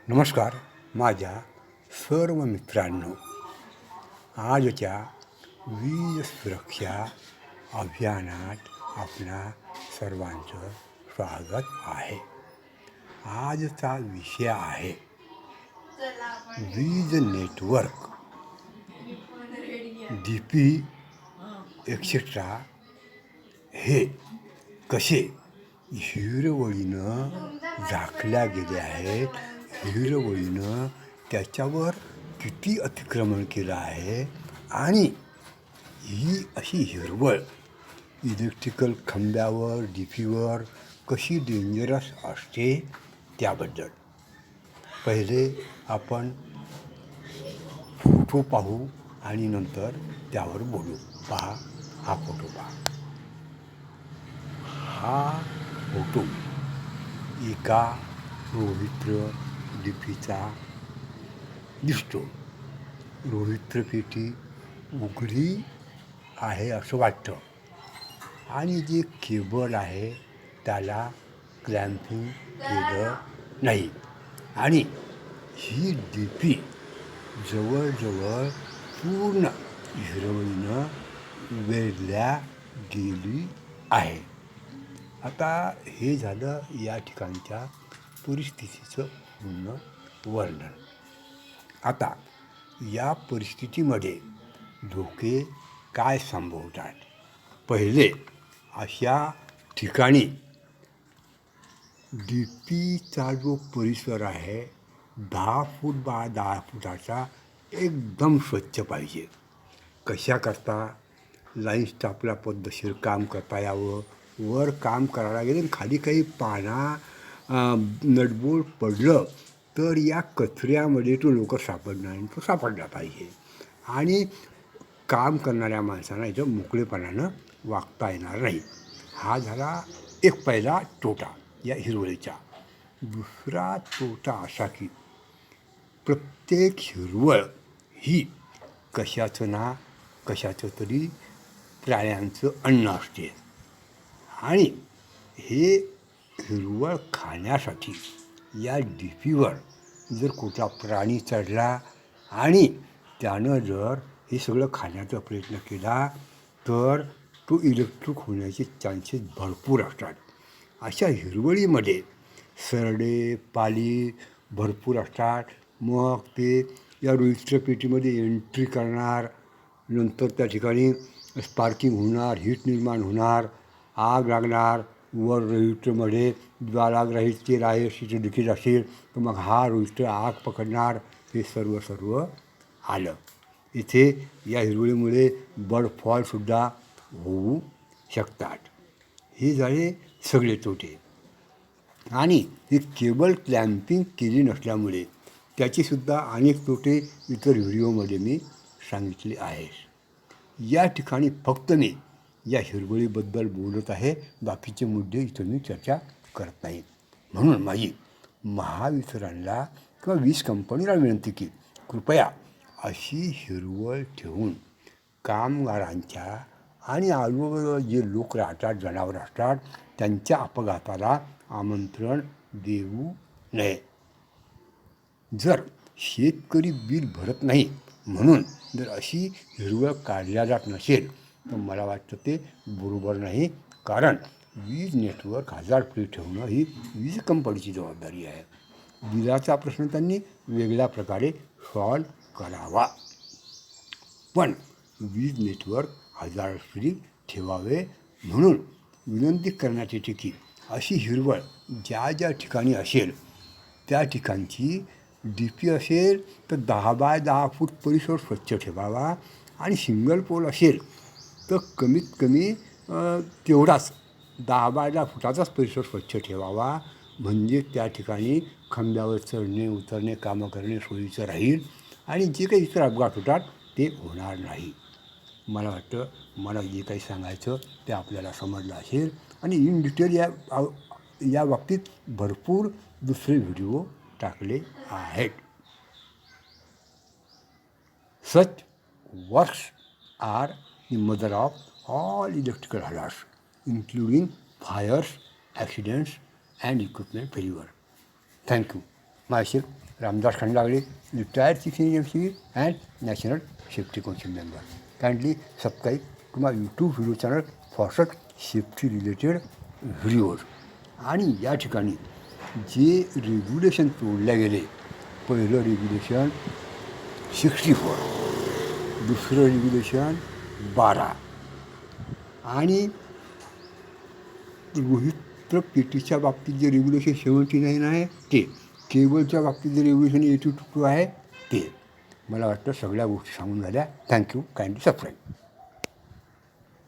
नमस्कार माझ्या सर्व मित्रांनो. आजच्या वीज सुरक्षा अभियानात आपणा सर्वांचं स्वागत आहे. आजचा विषय आहे वीज नेटवर्क, DP एक्सेट्रा हे कसे हिरवळीनं झाकल्या गेले आहेत, हिरवळीनं त्याच्यावर किती अतिक्रमण केलं आहे आणि ही अशी हिरवळ इलेक्ट्रिकल खांब्यावर DPवर कशी डेंजरस असते त्याबद्दल पहिले आपण फोटो पाहू आणि नंतर त्यावर बोलू. पहा, हा फोटो पहा. हा फोटो एका रोहित्र DPचा दिसतो. रोहित्र पेटी उघडी आहे असं वाटतं आणि जे केबल आहे त्याला क्लॅम्पिंग केलं नाही आणि ही DP जवळजवळ पूर्ण हिरवळीनं वेढल्या गेली आहे. आता हे झालं या ठिकाणच्या परिस्थितीचं पूर्ण वर्णन. आता या परिस्थितीमध्ये धोके काय संभवतात. पहिले, अशा ठिकाणी DPचा जो परिसर आहे 10 फूट बाय 10 फुटाचा एकदम स्वच्छ पाहिजे. कशाकरता? लाईन स्टाफला पद्धतशीर काम करता यावं. वर काम करायला गेलं खाली काही पाना नटबोल्ट पडलं तर या कचऱ्यामध्ये तो लवकर सापडणार नाही, तो सापडला पाहिजे. आणि काम करणाऱ्या माणसांना इथं मोकळेपणानं वागता येणार नाही. हा झाला एक पहिला तोटा या हिरवळीचा. दुसरा तोटा असा की प्रत्येक हिरवळ ही कशाचं ना कशाचं तरी प्राण्यांचं अन्न असते आणि हे हिरवळ खाण्यासाठी या DPवर जर कुठला प्राणी चढला आणि त्यानं जर हे सगळं खाण्याचा प्रयत्न केला तर तो इलेक्ट्रिक होण्याचे चान्सेस भरपूर असतात. अशा हिरवळीमध्ये सरडे पाली भरपूर असतात. मग ते या रोहित्र पेटीमध्ये एंट्री करणार, नंतर त्या ठिकाणी स्पार्किंग होणार, हीट निर्माण होणार, आग लागणार. वर रोहित्रमध्ये ज्वालाग्राही तेल आहे तिथे लिकेज असेल तर मग हा रोहित्र आग पकडणार. हे सर्व आलं. इथे या हिरवळीमुळे बर्ड फॉलसुद्धा होऊ शकतात. हे झाले सगळे तोटे. आणि ही केबल क्लॅम्पिंग केली नसल्यामुळे त्याचेसुद्धा अनेक तोटे इतर व्हिडिओमध्ये मी सांगितले आहेत. या ठिकाणी फक्त मी या हिरवळीबद्दल बोलत आहे, बाकीचे मुद्दे इथं मी चर्चा करत नाही. म्हणून माझी महावितरणला किंवा वीज कंपनीला विनंती की कृपया अशी हिरवळ ठेवून कामगारांच्या आणि आजूबाजूला जे लोक राहतात, जनावर असतात, त्यांच्या अपघाताला आमंत्रण देऊ नये. जर शेतकरी बिल भरत नाही म्हणून जर अशी हिरवळ काढल्या जात नसेल तर मला वाटतं ते बरोबर नाही. कारण वीज नेटवर्क हजार फ्री ठेवणं ही वीज कंपनीची जबाबदारी आहे. बिलाचा प्रश्न त्यांनी वेगळ्या प्रकारे सॉल्व करावा. पण वीज नेटवर्क हजार फ्री ठेवावे म्हणून विनंती करण्यात येते की अशी हिरवळ ज्या ज्या ठिकाणी असेल त्या ठिकाणची DP असेल तर 10 बाय 10 फूट परिसर स्वच्छ ठेवावा आणि सिंगल पोल असेल तर कमीत कमी तेवढाच 10 बाय 10 फुटाचाच परिसर स्वच्छ ठेवावा. म्हणजे त्या ठिकाणी खांब्यावर चढणे उतरणे कामं करणे सोयीचं राहील आणि जे काही इतर अपघात होतात ते होणार नाही. मला वाटतं मला जे काही सांगायचं ते आपल्याला समजलं असेल आणि इन डिटेल या बाबतीत भरपूर दुसरे व्हिडिओ टाकले आहेत. Such works are the mother of all electrical hazards including fires, accidents and equipment failure. Thank you. Myself Ramdas Khandagale, retired chief engineer civil and National Safety Council member. Kindly subscribe to my YouTube video channel for such safety related videos. आणि या ठिकाणी जे regulation तोडल्या गेले, पहिलं regulation 64, दुसरं regulation 12 आणि रोहित पेटीच्या बाबतीत जे रेग्युलेशन 79 आहे ते, केबलच्या बाबतीत जे रेग्युलेशन 82 आहे ते. मला वाटतं सगळ्या गोष्टी सांगून झाल्या. थँक्यू. Kindly subscribe.